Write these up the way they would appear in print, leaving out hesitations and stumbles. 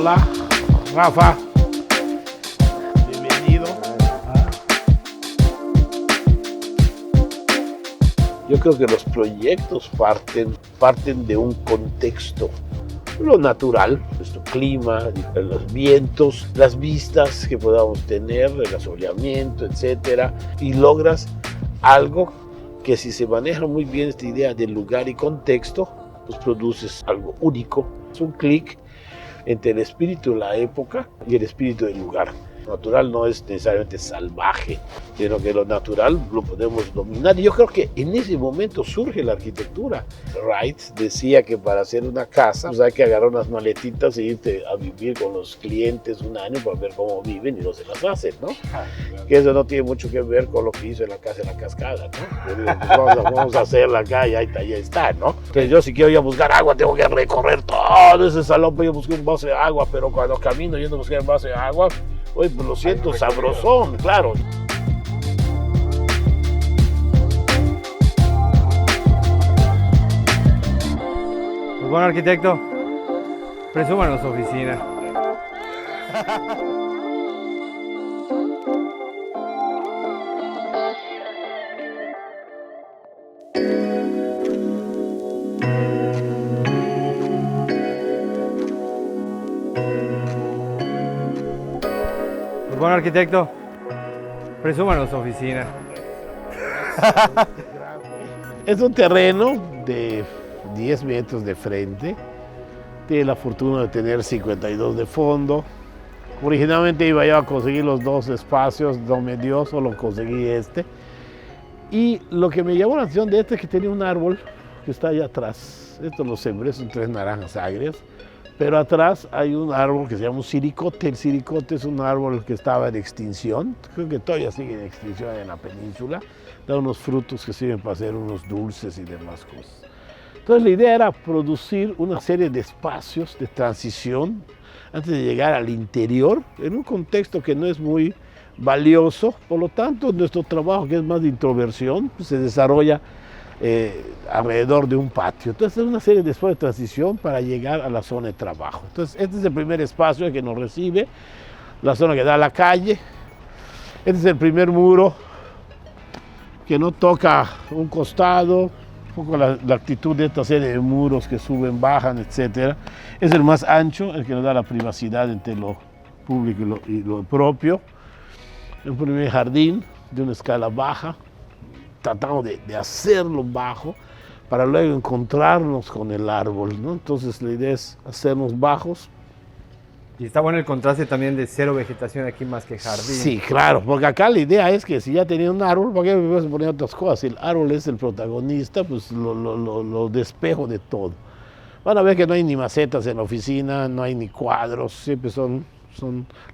Hola, Rafa. Bienvenido. Yo creo que los proyectos parten de un contexto, lo natural, nuestro clima, los vientos, las vistas que podamos tener, el asoleamiento, etcétera, y logras algo que si se maneja muy bien esta idea del lugar y contexto, pues produces algo único. Es un clic entre el espíritu de la época y el espíritu del lugar. Lo natural no es necesariamente salvaje, sino que lo natural lo podemos dominar. Y yo creo que en ese momento surge la arquitectura. Wright decía que para hacer una casa pues hay que agarrar unas maletitas e irte a vivir con los clientes un año para ver cómo viven y no se las hacen, ¿no? Que eso no tiene mucho que ver con lo que hizo en la casa de la cascada, ¿no? Vamos a hacerla acá y ahí está, ¿no? Entonces yo si quiero ir a buscar agua tengo que recorrer todo ese salón para ir a buscar un vaso de agua, pero cuando camino yendo a buscar un vaso de agua, oye, pues lo siento, sabrosón, claro. Pues bueno, arquitecto, presúmanos su oficina. Pues bueno, arquitecto, presúmanos su oficina. Es un terreno de 10 metros de frente. Tiene la fortuna de tener 52 de fondo. Originalmente iba yo a conseguir los dos espacios, no me dio, solo conseguí este. Y lo que me llamó la atención de este es que tenía un árbol que está allá atrás. Esto lo sembré, son 3 naranjas agrias. Pero atrás hay un árbol que se llama un siricote. El siricote es un árbol que estaba en extinción. Creo que todavía sigue en extinción en la península. Da unos frutos que sirven para hacer unos dulces y demás cosas. Entonces la idea era producir una serie de espacios de transición antes de llegar al interior, en un contexto que no es muy valioso. Por lo tanto, nuestro trabajo, que es más de introversión, pues, se desarrolla alrededor de un patio. Entonces es una serie de espacios de transición para llegar a la zona de trabajo. Entonces este es el primer espacio que nos recibe, la zona que da a la calle. Este es el primer muro que no toca un costado, un poco la actitud de esta serie de muros que suben, bajan, etc. Es el más ancho, el que nos da la privacidad entre lo público y lo propio. Un primer jardín de una escala baja. Tratamos de hacerlo bajo para luego encontrarnos con el árbol, ¿no? Entonces la idea es hacernos bajos. Y está bueno el contraste también de cero vegetación aquí más que jardín. Sí, claro, porque acá la idea es que si ya tenía un árbol, ¿para qué me vas a poner otras cosas? Si el árbol es el protagonista, pues lo despejo de todo. Van a ver que no hay ni macetas en la oficina, no hay ni cuadros, siempre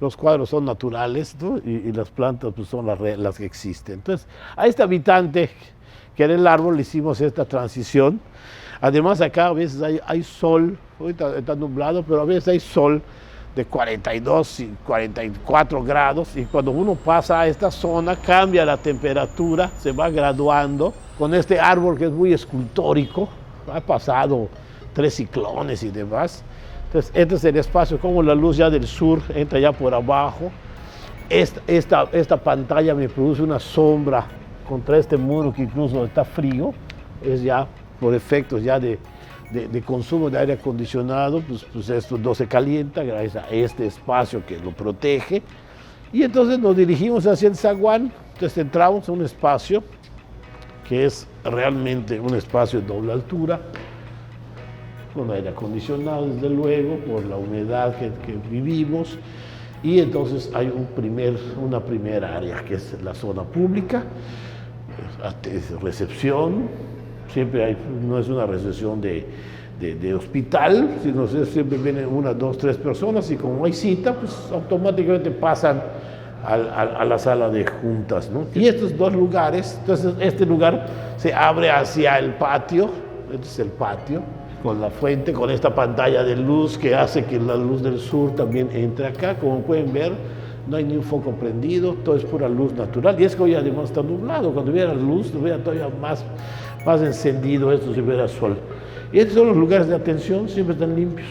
los cuadros son naturales, ¿no? y las plantas pues, son las que existen. Entonces, a este habitante que era el árbol le hicimos esta transición. Además, acá a veces hay sol, ahorita está nublado, pero a veces hay sol de 42 y 44 grados, y cuando uno pasa a esta zona cambia la temperatura, se va graduando con este árbol que es muy escultórico. Ha pasado 3 ciclones y demás. Entonces, este es el espacio, como la luz ya del sur entra ya por abajo. Esta pantalla me produce una sombra contra este muro que incluso está frío. Es ya por efectos ya de consumo de aire acondicionado, pues esto no se calienta gracias a este espacio que lo protege. Y entonces nos dirigimos hacia el zaguán. Entonces entramos a un espacio que es realmente un espacio de doble altura, con aire acondicionado, desde luego, por la humedad que vivimos. Y entonces hay una primera área, que es la zona pública, recepción. Siempre no es una recepción de hospital, sino siempre vienen 1, 2, 3 personas, y como hay cita, pues automáticamente pasan a la sala de juntas, ¿no? Y estos 2 lugares, entonces este lugar se abre hacia el patio. Este es el patio, con la fuente, con esta pantalla de luz que hace que la luz del sur también entre acá. Como pueden ver, no hay ni un foco prendido, todo es pura luz natural. Y es que hoy además está nublado. Cuando hubiera luz, hubiera todavía más encendido esto si hubiera sol. Y estos son los lugares de atención, siempre están limpios.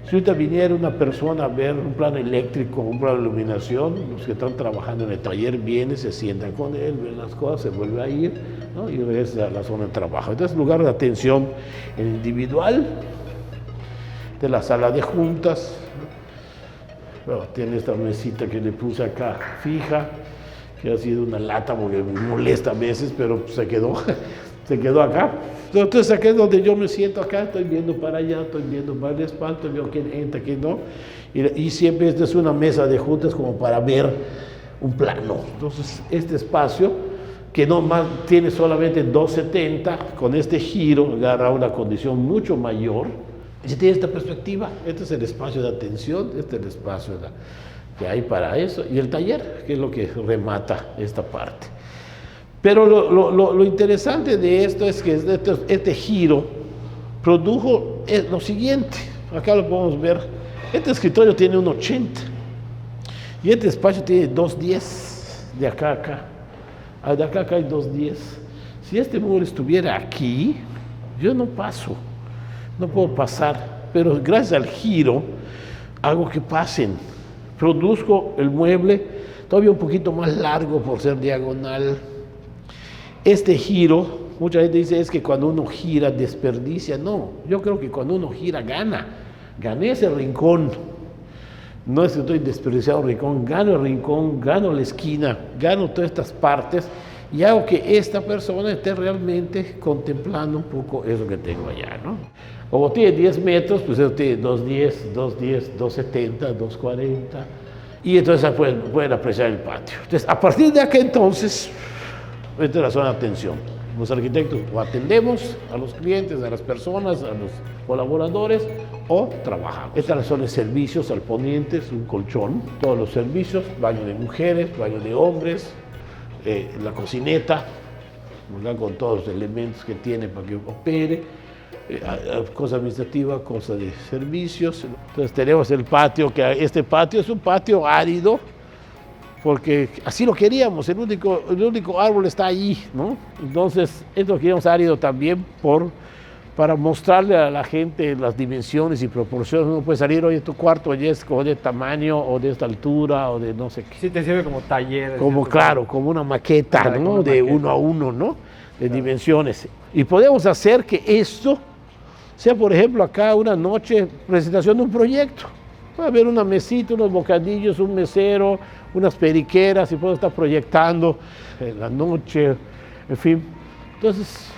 Si ahorita viniera una persona a ver un plano eléctrico, un plano de iluminación, los que están trabajando en el taller vienen, se sientan con él, ven las cosas, se vuelve a ir, ¿no? Y regresa a la zona de trabajo. Entonces, lugar de atención individual, de la sala de juntas. Bueno, tiene esta mesita que le puse acá fija, que ha sido una lata porque me molesta a veces, pero se quedó acá. Entonces aquí es donde yo me siento acá, estoy viendo para allá, estoy viendo para el espalda, veo quién entra, quién no. Y siempre esta es una mesa de juntas como para ver un plano. Entonces este espacio, que no más tiene solamente 270, con este giro agarra una condición mucho mayor. Y tiene esta perspectiva, este es el espacio de atención, este es el espacio que hay para eso, y el taller, que es lo que remata esta parte. Pero lo interesante de esto es que este giro produjo lo siguiente, acá lo podemos ver, este escritorio tiene un 80, y este espacio tiene 210, de acá a acá, de acá a acá hay 210. Si este mueble estuviera aquí, yo no paso. No puedo pasar, pero gracias al giro hago que pasen. Produzco el mueble todavía un poquito más largo por ser diagonal. Este giro, mucha gente dice es que cuando uno gira desperdicia. No, yo creo que cuando uno gira gana. Gané ese rincón. No es que estoy desperdiciando el rincón, gano el rincón, gano la esquina, gano todas estas partes y hago que esta persona esté realmente contemplando un poco eso que tengo allá, ¿no? Como tiene 10 metros, pues eso tiene 210, 210, 270, 240 y entonces pueden apreciar el patio. Entonces, a partir de acá entonces, esta es la zona de atención. Los arquitectos o atendemos a los clientes, a las personas, a los colaboradores o trabajamos. Esta es la zona de servicios al poniente, es un colchón, todos los servicios, baño de mujeres, baño de hombres, la cocineta, ¿verdad? Con todos los elementos que tiene para que opere, cosa administrativa, cosa de servicios. Entonces tenemos el patio, que este patio es un patio árido, porque así lo queríamos, el único árbol está allí, ¿no? Entonces, esto lo queríamos árido también para mostrarle a la gente las dimensiones y proporciones. Uno puede salir, oye, tu cuarto ya es de tamaño, o de esta altura, o de no sé qué. Sí, te sirve como taller. Como, claro, como una maqueta, ¿no? De uno a uno, ¿no? De dimensiones. Y podemos hacer que esto sea, por ejemplo, acá una noche, presentación de un proyecto. Puede haber una mesita, unos bocadillos, un mesero, unas periqueras, y puedo estar proyectando en la noche, en fin. Entonces,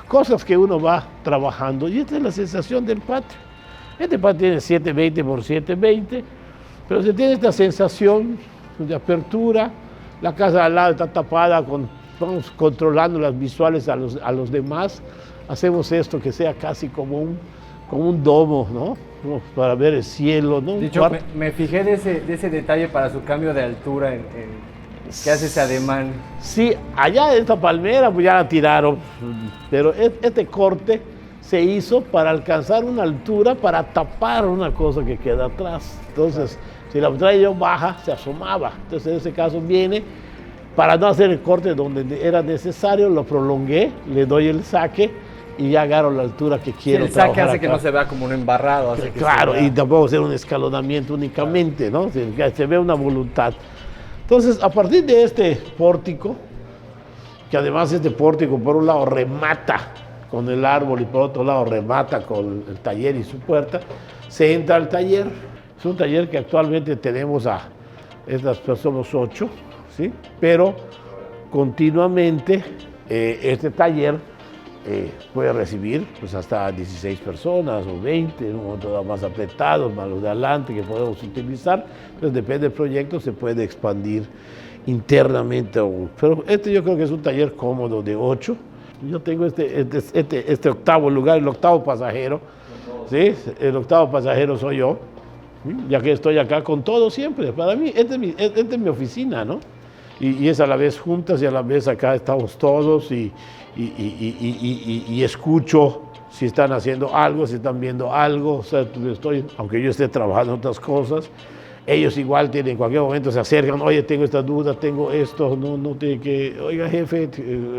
cosas que uno va trabajando, y esta es la sensación del patio. Este patio tiene 720 por 720, pero se tiene esta sensación de apertura, la casa al lado está tapada, vamos controlando las visuales a los demás, hacemos esto que sea casi como un domo, ¿no? Para ver el cielo, ¿no? De hecho, me fijé de ese detalle para su cambio de altura que hace ese ademán. Sí, allá en esta palmera pues ya la tiraron, pero este corte se hizo para alcanzar una altura para tapar una cosa que queda atrás. Entonces, si la traía yo baja, se asomaba. Entonces, en ese caso viene, para no hacer el corte donde era necesario, lo prolongué, le doy el saque y ya agarro la altura que quiero trabajar. El saque hace acá. que no se vea como un embarrado. Hace Claro, y tampoco hacer un escalonamiento únicamente, ¿no? Se ve una voluntad. Entonces, a partir de este pórtico, que además este pórtico por un lado remata con el árbol y por otro lado remata con el taller y su puerta, se entra al taller. Es un taller que actualmente tenemos somos 8, ¿sí? Pero continuamente este taller puede recibir pues, hasta 16 personas o 20, en un momento más apretados, más los de adelante que podemos utilizar. Entonces depende del proyecto, se puede expandir internamente aún. Pero yo creo que es un taller cómodo de 8. Yo tengo este octavo lugar, el octavo pasajero, ¿sí? El octavo pasajero soy yo, ya que estoy acá con todo siempre. Para mí, esta es mi oficina, ¿no? Y es a la vez juntas y a la vez acá estamos todos y escucho si están haciendo algo, si están viendo algo. O sea, aunque yo esté trabajando en otras cosas, ellos igual en cualquier momento se acercan, oye, tengo esta duda, tengo esto, no tiene que, oiga jefe,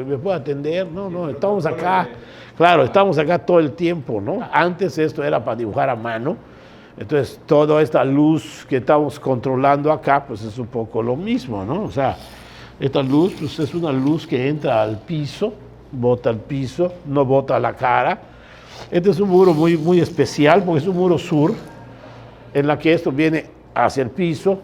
¿me puede atender? No, estamos acá, claro, estamos acá todo el tiempo, ¿no? Antes esto era para dibujar a mano, Entonces, toda esta luz que estamos controlando acá, pues es un poco lo mismo, ¿no? O sea, esta luz pues es una luz que entra al piso, bota al piso, no bota a la cara. Este es un muro muy, muy especial porque es un muro sur, en la que esto viene hacia el piso,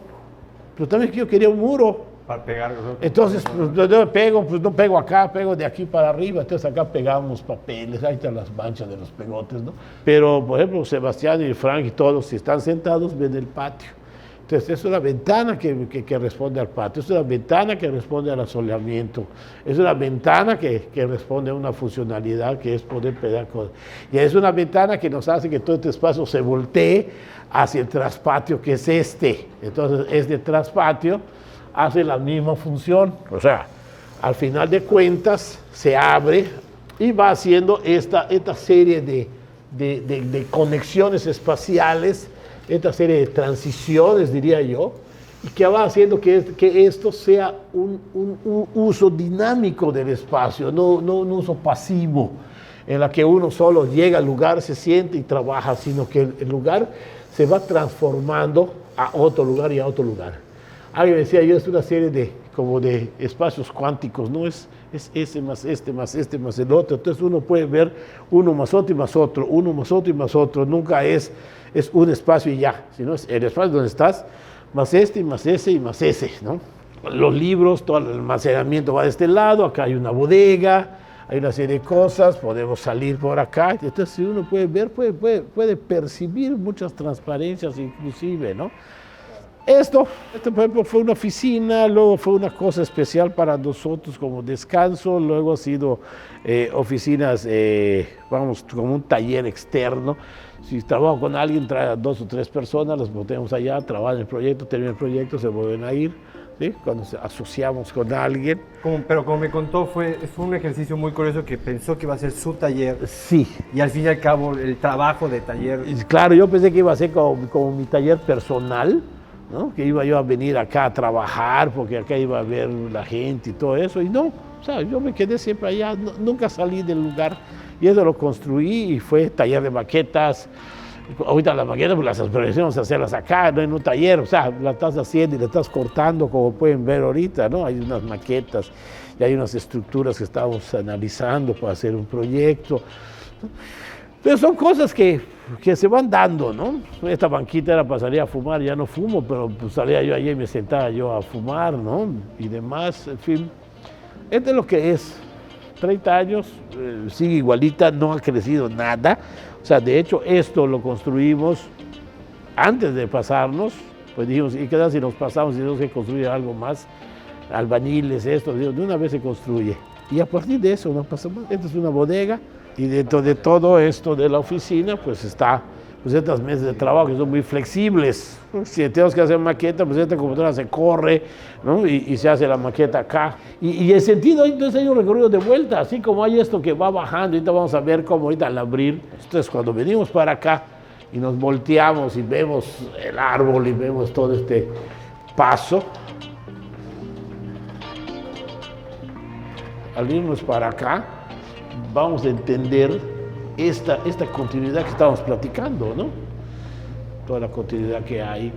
pero también yo quería un muro. Para pegar. Entonces, pues, yo pego, pues no pego acá, pego de aquí para arriba, entonces acá pegamos papeles, ahí están las manchas de los pegotes, ¿no? Pero, por ejemplo, Sebastián y Frank y todos, si están sentados, ven el patio. Entonces, es una ventana que responde al patio, es una ventana que responde al asoleamiento, es una ventana que responde a una funcionalidad que es poder pegar cosas. Y es una ventana que nos hace que todo este espacio se voltee hacia el traspatio, que es este. Entonces, este traspatio hace la misma función, o sea, al final de cuentas se abre y va haciendo esta serie de conexiones espaciales, esta serie de transiciones, diría yo, y que va haciendo que esto sea un uso dinámico del espacio, no un uso pasivo, en la que uno solo llega al lugar, se siente y trabaja, sino que el lugar se va transformando a otro lugar y a otro lugar. Alguien decía yo, es una serie de espacios cuánticos, ¿no? Es ese más este, más este, más el otro. Entonces uno puede ver uno más otro y más otro, uno más otro y más otro. Nunca es un espacio y ya, sino es el espacio donde estás, más este y más ese y más ese, ¿no? Los libros, todo el almacenamiento va de este lado, acá hay una bodega, hay una serie de cosas, podemos salir por acá. Entonces si uno puede ver, puede percibir muchas transparencias inclusive, ¿no? Esto, por ejemplo, fue una oficina, luego fue una cosa especial para nosotros como descanso, luego ha sido oficinas, vamos, como un taller externo. Si trabajo con alguien, trae a 2 o 3 personas, las ponemos allá, trabajan el proyecto, terminan el proyecto, se vuelven a ir, ¿sí? Cuando asociamos con alguien. Pero como me contó, fue un ejercicio muy curioso que pensó que iba a ser su taller. Sí. Y al fin y al cabo, el trabajo de taller. Claro, yo pensé que iba a ser como mi taller personal, ¿no? Que iba yo a venir acá a trabajar porque acá iba a ver la gente y todo eso, y no, o sea, yo me quedé siempre allá, nunca salí del lugar, y eso lo construí y fue taller de maquetas. Ahorita las maquetas pues las aprendimos a hacerlas acá, no en un taller, o sea, las estás haciendo y las estás cortando como pueden ver ahorita, ¿no? Hay unas maquetas y hay unas estructuras que estamos analizando para hacer un proyecto. Pero son cosas que se van dando, ¿no? Esta banquita era para salir a fumar, ya no fumo, pero pues salía yo allí y me sentaba yo a fumar, ¿no? Y demás, en fin. Esto es lo que es. 30 años, sigue igualita, no ha crecido nada. O sea, de hecho, esto lo construimos antes de pasarnos. Pues dijimos, ¿y qué tal si nos pasamos y tenemos que construir algo más? Albañiles, esto, de una vez se construye. Y a partir de eso no pasa más. Esta es una bodega. Y dentro de todo esto de la oficina, pues está estas mesas de trabajo que son muy flexibles. Si tenemos que hacer maqueta, pues esta computadora se corre, ¿no? y se hace la maqueta acá. Y el sentido, entonces hay un recorrido de vuelta, así como hay esto que va bajando, ahorita vamos a ver cómo ahorita al abrir. Entonces cuando venimos para acá y nos volteamos y vemos el árbol y vemos todo este paso, al irnos para acá, vamos a entender esta continuidad que estamos platicando, ¿no? Toda la continuidad que hay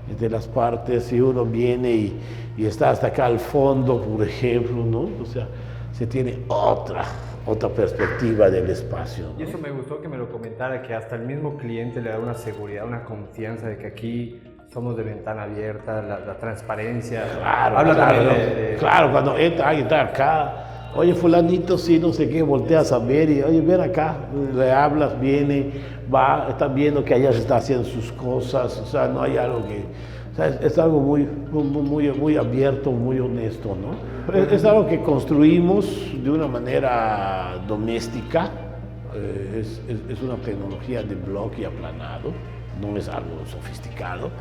entre las partes, si uno viene y está hasta acá al fondo, por ejemplo, ¿no? O sea, se tiene otra perspectiva del espacio, ¿no? Y eso me gustó que me lo comentara, que hasta el mismo cliente le da una seguridad, una confianza de que aquí somos de ventana abierta, la transparencia. Claro, habla claro, también claro, cuando alguien está acá, oye, fulanito, sí, no sé qué, volteas a ver y, oye, ven acá, le hablas, viene, va, estás viendo que allá se está haciendo sus cosas, o sea, no hay algo que, o sea, es algo muy abierto, muy honesto, ¿no? Es algo que construimos de una manera doméstica, es una tecnología de bloque aplanado, no es algo sofisticado.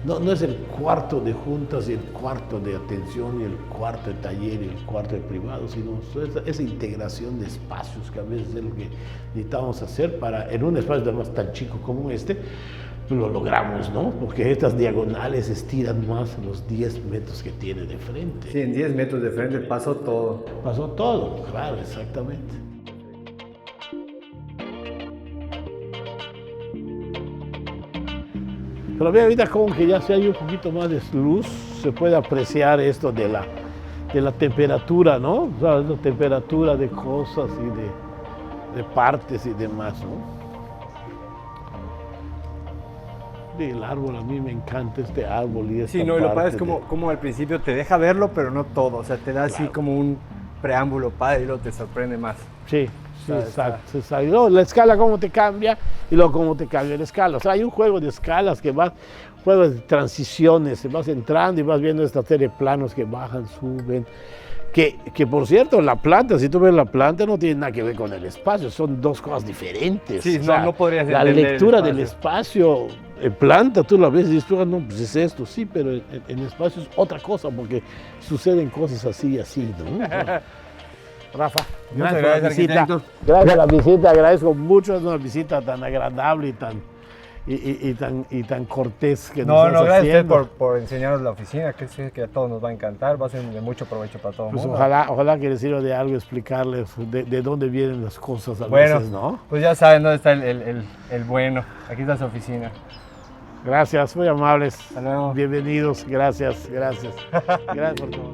No es el cuarto de juntas y el cuarto de atención y el cuarto de taller y el cuarto de privado, sino esa integración de espacios que a veces es lo que necesitamos hacer para, en un espacio además tan chico como este, lo logramos, ¿no? Porque estas diagonales estiran más los 10 metros que tiene de frente. Sí, en 10 metros de frente pasó todo. Pasó todo, claro, exactamente. Pero ve ahorita como que ya si hay un poquito más de luz, se puede apreciar esto de la temperatura, ¿no? O sea, la temperatura de cosas y de partes y demás, ¿no? El árbol, a mí me encanta este árbol y esta Sí, no, y lo padre es parte como al principio te deja verlo, pero no todo. O sea, te da así Claro. como un preámbulo padre y luego te sorprende más. Sí, sí, Está- exacto, exacto. Y luego la escala cómo te cambia y luego cómo te cambia la escala. O sea, hay un juego de escalas que vas, juego de transiciones, te vas entrando y vas viendo esta serie de planos que bajan, suben. Que por cierto, la planta, si tú ves la planta, no tiene nada que ver con el espacio, son dos cosas diferentes. Sí, O sea, no podrías la entender el lectura del espacio en planta, tú la ves y dices, "Ah, no, pues es esto, sí, pero en espacio es otra cosa, porque suceden cosas así y así, ¿no?" Rafa, Muchas gracias por la gracias, visita. arquitecto. Gracias por la visita, agradezco mucho, es una visita tan agradable y tan cortés que No, nos no, estás gracias a usted haciendo. por enseñarnos la oficina, que sé que a todos nos va a encantar, va a ser de mucho provecho para todo el Pues mundo. ojalá que les sirva de algo explicarles de dónde vienen las cosas a Bueno, veces, ¿no? pues ya saben dónde está el bueno. Aquí está su oficina. Gracias, muy amables. Hasta luego. Bienvenidos, gracias. Gracias por todo.